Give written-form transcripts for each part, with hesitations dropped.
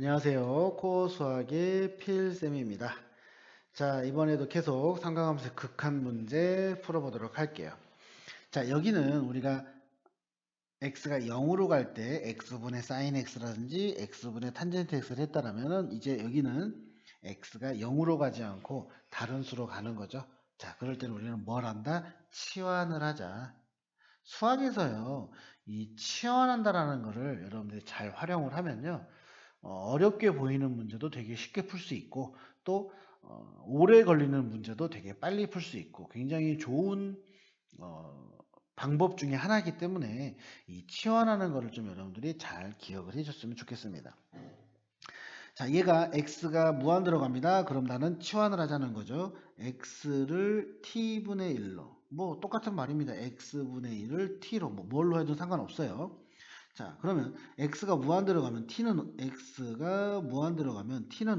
안녕하세요. 코어 수학의 필쌤입니다. 자, 이번에도 계속 삼각함수의 극한 문제 풀어보도록 할게요. 자, 여기는 우리가 x가 0으로 갈 때 x분의 sin x라든지 x분의 탄젠트 x를 했다라면은 이제 여기는 x가 0으로 가지 않고 다른 수로 가는 거죠. 자, 그럴 때는 우리는 뭘 한다? 치환을 하자. 수학에서요, 이 치환한다라는 거를 여러분들이 잘 활용을 하면요. 어렵게 보이는 문제도 되게 쉽게 풀 수 있고 또 오래 걸리는 문제도 되게 빨리 풀 수 있고 굉장히 좋은 어, 방법 중에 하나이기 때문에 이 치환하는 거를 좀 여러분들이 잘 기억을 해줬으면 좋겠습니다. 자, 얘가 x가 무한 들어갑니다. 그럼 나는 치환을 하자는 거죠. x를 t분의 1로 뭐 똑같은 말입니다. x분의 1을 t로 뭐 뭘로 해도 상관없어요. 자, 그러면 x가 무한 들어가면 t는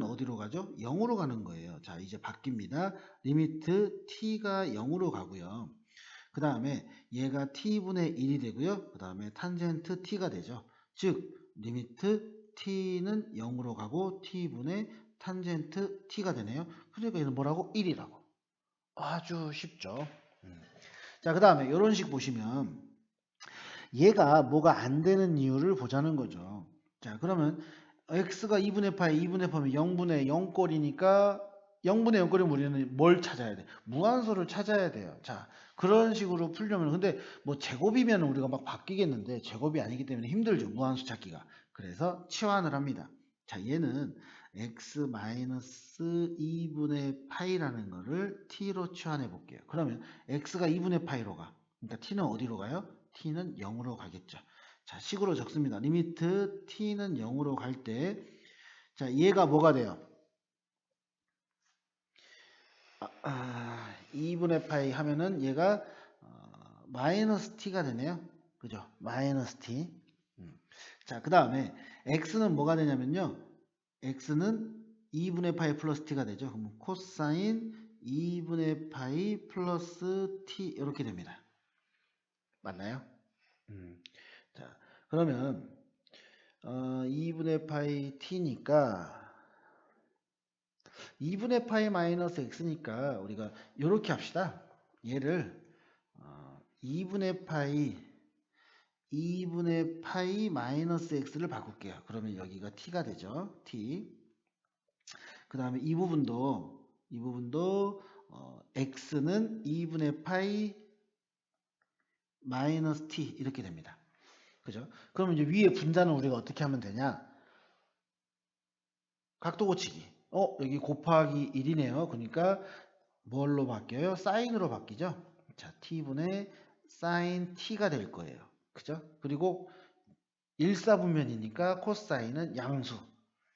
어디로 가죠? 0으로 가는 거예요. 자, 이제 바뀝니다. 리미트 t가 0으로 가고요. 그 다음에 얘가 t분의 1이 되고요. 그 다음에 탄젠트 t가 되죠. 즉 리미트 t는 0으로 가고 t분의 탄젠트 t가 되네요. 그러니까 얘는 뭐라고? 1이라고. 아주 쉽죠. 자, 그 다음에 이런 식 보시면 얘가 뭐가 안 되는 이유를 보자는 거죠. 자, 그러면 x가 2분의 파이, 2분의 파면 0분의 0꼴이니까 0분의 0꼴이면 우리는 뭘 찾아야 돼? 무한소를 찾아야 돼요. 자, 그런 식으로 풀려면 근데 뭐 제곱이면 우리가 막 바뀌겠는데 제곱이 아니기 때문에 힘들죠. 무한수 찾기가. 그래서 치환을 합니다. 자, 얘는 x 마이너스 2분의 파이라는 거를 t로 치환해 볼게요. 그러면 x가 2분의 파이로 가. 그러니까 t는 어디로 가요? t는 0으로 가겠죠. 자, 식으로 적습니다. 리미트 t는 0으로 갈 때, 자, 얘가 뭐가 돼요? 2분의 파이 하면은 얘가 마이너스 t가 되네요. 그죠? 마이너스 t. 자, 그 다음에 x는 뭐가 되냐면요. x는 2분의 파이 플러스 t가 되죠. 그럼 코사인 2분의 파이 플러스 t 이렇게 됩니다. 맞나요? 자, 그러면 2분의 파이 t니까 2분의 파이 마이너스 x니까 우리가 이렇게 합시다. 얘를 2분의 파이 마이너스 x를 바꿀게요. 그러면 여기가 t가 되죠. t. 그 다음에 이 부분도 x는 2분의 파이 마이너스 t 이렇게 됩니다. 그죠? 그러면 이제 위에 분자는 우리가 어떻게 하면 되냐? 각도 고치기. 여기 곱하기 1이네요. 그러니까 뭘로 바뀌어요? 사인으로 바뀌죠. 자, t분의 사인 t가 될 거예요. 그죠? 그리고 일사분면이니까 코사인은 양수.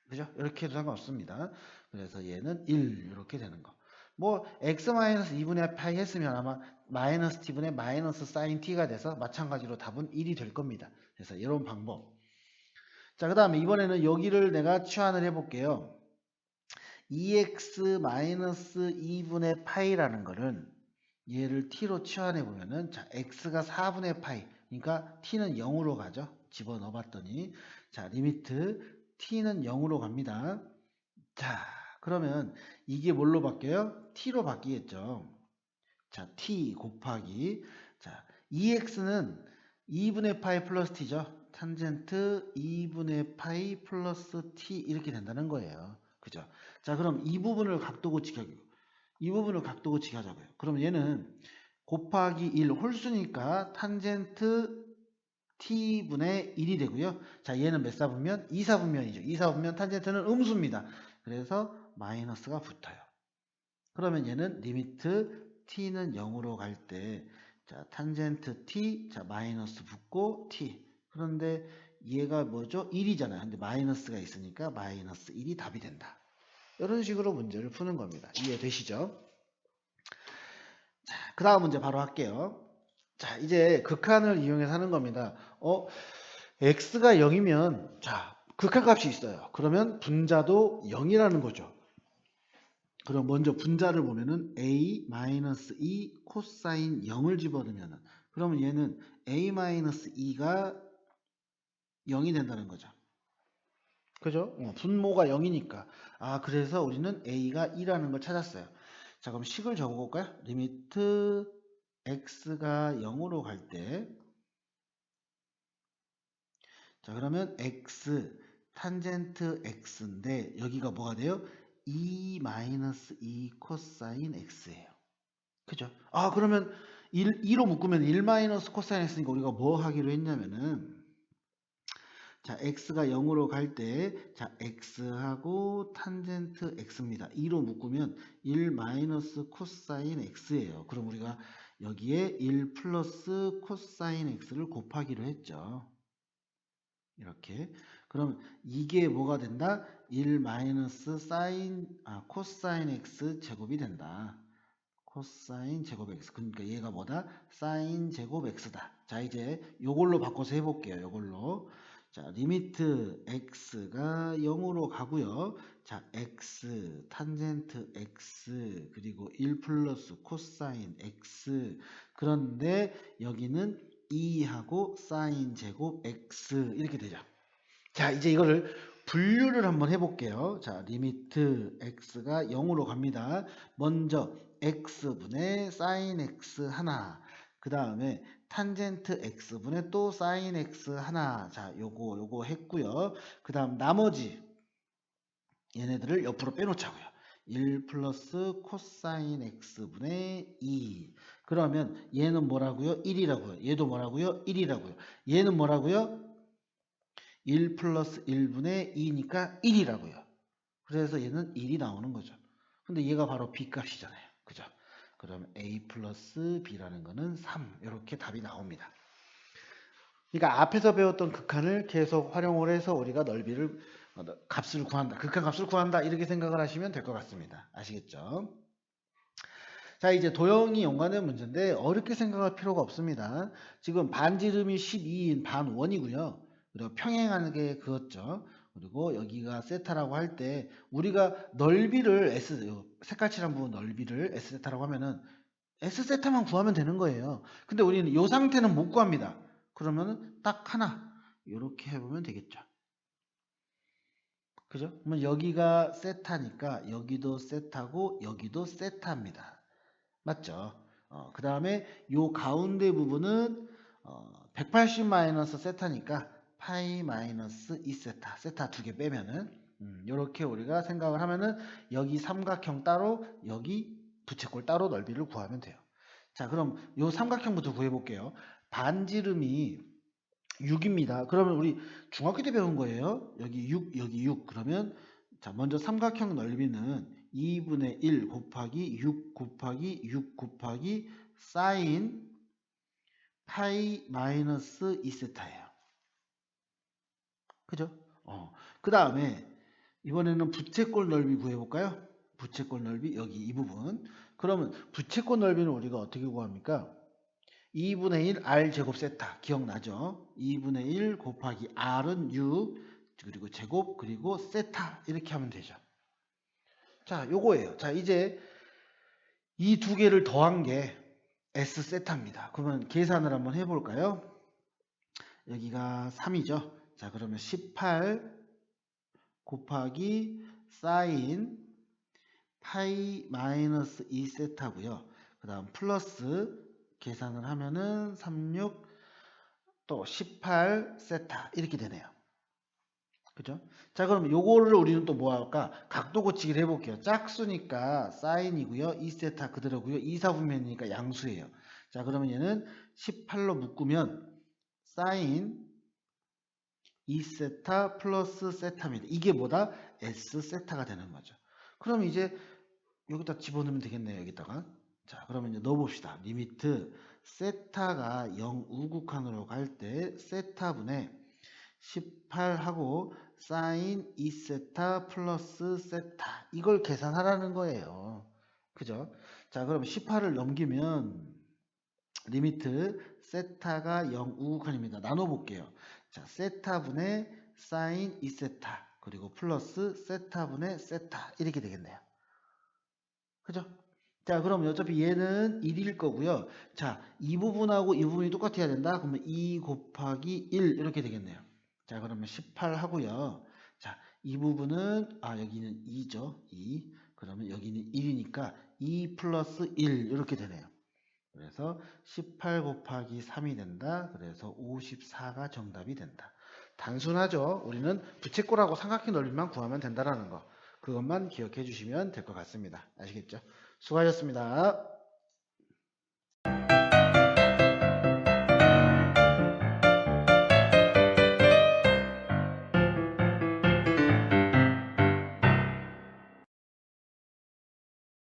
그죠? 이렇게 해도 상관없습니다. 그래서 얘는 1 이렇게 되는 거. 뭐 x-2분의 파이 했으면 아마 마이너스 t분의 마이너스 사인 t가 돼서 마찬가지로 답은 1이 될 겁니다. 그래서 이런 방법. 자, 그 다음에 이번에는 여기를 내가 치환을 해볼게요. 2x-2분의 파이라는 거는 얘를 t로 치환해 보면은 자, x가 4분의 파이 그러니까 t는 0으로 가죠. 집어넣어 봤더니 자, 리미트 t는 0으로 갑니다. 자, 그러면 이게 뭘로 바뀌어요? t로 바뀌겠죠. 자, t 곱하기 자, 2x는 2분의 파이 플러스 t죠. 탄젠트 2분의 파이 플러스 t 이렇게 된다는 거예요. 그죠? 자, 그럼 이 부분을 각도 고치기 하고요. 이 부분을 각도 고치기 하자고요. 그럼 얘는 곱하기 1 홀수니까 탄젠트 t분의 1이 되고요. 자, 얘는 몇 사분면? 2사분면이죠. 2사분면 탄젠트는 음수입니다. 그래서 마이너스가 붙어요. 그러면 얘는 리미트 t는 0으로 갈 때, 자, 탄젠트 t, 자, 마이너스 붙고 t. 그런데 얘가 뭐죠? 1이잖아요. 근데 마이너스가 있으니까 마이너스 1이 답이 된다. 이런 식으로 문제를 푸는 겁니다. 이해되시죠? 자, 그 다음 문제 바로 할게요. 자, 이제 극한을 이용해서 하는 겁니다. x가 0이면, 자, 극한값이 있어요. 그러면 분자도 0이라는 거죠. 그럼 먼저 분자를 보면은 a-2 코사인 0을 집어넣으면은 그러면 얘는 a-2가 0이 된다는 거죠. 그죠? 분모가 0이니까. 아, 그래서 우리는 a가 2라는 걸 찾았어요. 자, 그럼 식을 적어볼까요? 리미트 x가 0으로 갈 때, 자, 그러면 x 탄젠트 x인데 여기가 뭐가 돼요? 2 코사인 x예요. 그죠? 아, 그러면 2로 묶으면 1 코사인 x니까 우리가 뭐 하기로 했냐면은, 자, x가 0으로 갈 때, 자, x하고 탄젠트 x입니다. 2로 묶으면 1 코사인 x예요. 그럼 우리가 여기에 1 플러스 코사인 x를 곱하기로 했죠. 이렇게. 그럼 이게 뭐가 된다? 1 마이너스 코사인 x 제곱이 된다. 코사인 제곱 x. 그러니까 얘가 뭐다? 사인 제곱 x다. 자, 이제 요걸로 바꿔서 해볼게요. 요걸로. 자, 리미트 x가 0으로 가고요. 자, x 탄젠트 x 그리고 1 플러스 코사인 x. 그런데 여기는 2하고 사인 제곱 x 이렇게 되죠. 자, 이제 이거를 분류를 한번 해볼게요. 자, 리미트 x가 0으로 갑니다. 먼저 x분의 사인 x 하나, 그 다음에 탄젠트 x분의 또 사인 x 하나. 자, 요거 했고요. 그 다음 나머지 얘네들을 옆으로 빼놓자고요. 1 플러스 코사인 x분의 2. 그러면 얘는 뭐라고요? 1이라고요. 얘도 뭐라고요? 1이라고요. 얘는 뭐라고요? 1 플러스 1분의 2니까 1이라고요. 그래서 얘는 1이 나오는 거죠. 근데 얘가 바로 b 값이잖아요. 그죠? 그럼 a 플러스 b라는 거는 3. 이렇게 답이 나옵니다. 그러니까 앞에서 배웠던 극한을 계속 활용을 해서 우리가 넓이를 값을 구한다. 극한 값을 구한다. 이렇게 생각을 하시면 될 것 같습니다. 아시겠죠? 자, 이제 도형이 연관된 문제인데 어렵게 생각할 필요가 없습니다. 지금 반지름이 12인 반원이고요. 그리고 평행하게 그었죠. 그리고 여기가 세타라고 할 때 우리가 넓이를 색깔칠한 부분 넓이를 S세타라고 하면은 S세타만 구하면 되는 거예요. 근데 우리는 이 상태는 못 구합니다. 그러면 딱 하나 이렇게 해보면 되겠죠. 그죠? 그러면 여기가 세타니까 여기도 세타고 여기도 세타입니다. 맞죠? 그 다음에 요 가운데 부분은 180 마이너스 세타니까 파이 마이너스 2세타 세타 두 개 빼면은 요렇게 우리가 생각을 하면은 여기 삼각형 따로 여기 부채꼴 따로 넓이를 구하면 돼요. 자, 그럼 요 삼각형부터 구해 볼게요. 반지름이 6입니다. 그러면 우리 중학교 때 배운 거예요. 여기 6, 여기 6. 그러면 자, 먼저 삼각형 넓이는 2분의 1 곱하기 6 곱하기 6 곱하기 사인 파이 마이너스 2세타예요. 그죠? 그 다음에 이번에는 부채꼴 넓이 구해볼까요? 부채꼴 넓이 여기 이 부분. 그러면 부채꼴 넓이는 우리가 어떻게 구합니까? 2분의 1 r 제곱 세타 기억나죠? 2분의 1 곱하기 r은 6 그리고 제곱 그리고 세타 이렇게 하면 되죠. 자, 요거예요. 자, 이제 이 두 개를 더한 게 S 세타입니다. 그러면 계산을 한번 해볼까요? 여기가 3이죠. 자, 그러면 18 곱하기 사인 파이 마이너스 2세타고요. 그 다음 플러스 계산을 하면은 36 또 18 세타 이렇게 되네요. 그죠? 자, 그럼 요거를 우리는 또 뭐 할까? 각도 고치기를 해볼게요. 짝수니까 사인이고요. 2세타 그대로고요. 2사분면이니까 양수예요. 자, 그러면 얘는 18로 묶으면 사인 2세타 플러스 세타입니다. 이게 뭐다? S세타가 되는 거죠. 그럼 이제 여기다 집어넣으면 되겠네요. 여기다가. 자, 그러면 이제 넣어봅시다. 리미트 세타가 0 우극한으로 갈 때 세타분의 18하고 사인 2세타 플러스 세타 이걸 계산하라는 거예요. 그죠? 자, 그럼 18을 넘기면 리미트 세타가 0 우극한입니다. 나눠볼게요. 자, 세타분의 사인 2세타 그리고 플러스 세타분의 세타 이렇게 되겠네요. 그죠? 자, 그럼 어차피 얘는 1일 거고요. 자, 이 부분하고 이 부분이 똑같아야 된다. 그러면 2 곱하기 1 이렇게 되겠네요. 자, 그러면 18 하고요. 자, 이 부분은 여기는 2죠. 2. 그러면 여기는 1이니까 2 플러스 1 이렇게 되네요. 그래서 18 곱하기 3이 된다. 그래서 54가 정답이 된다. 단순하죠. 우리는 부채꼴하고 삼각형 넓이만 구하면 된다라는 거. 그것만 기억해 주시면 될 것 같습니다. 아시겠죠? 수고하셨습니다.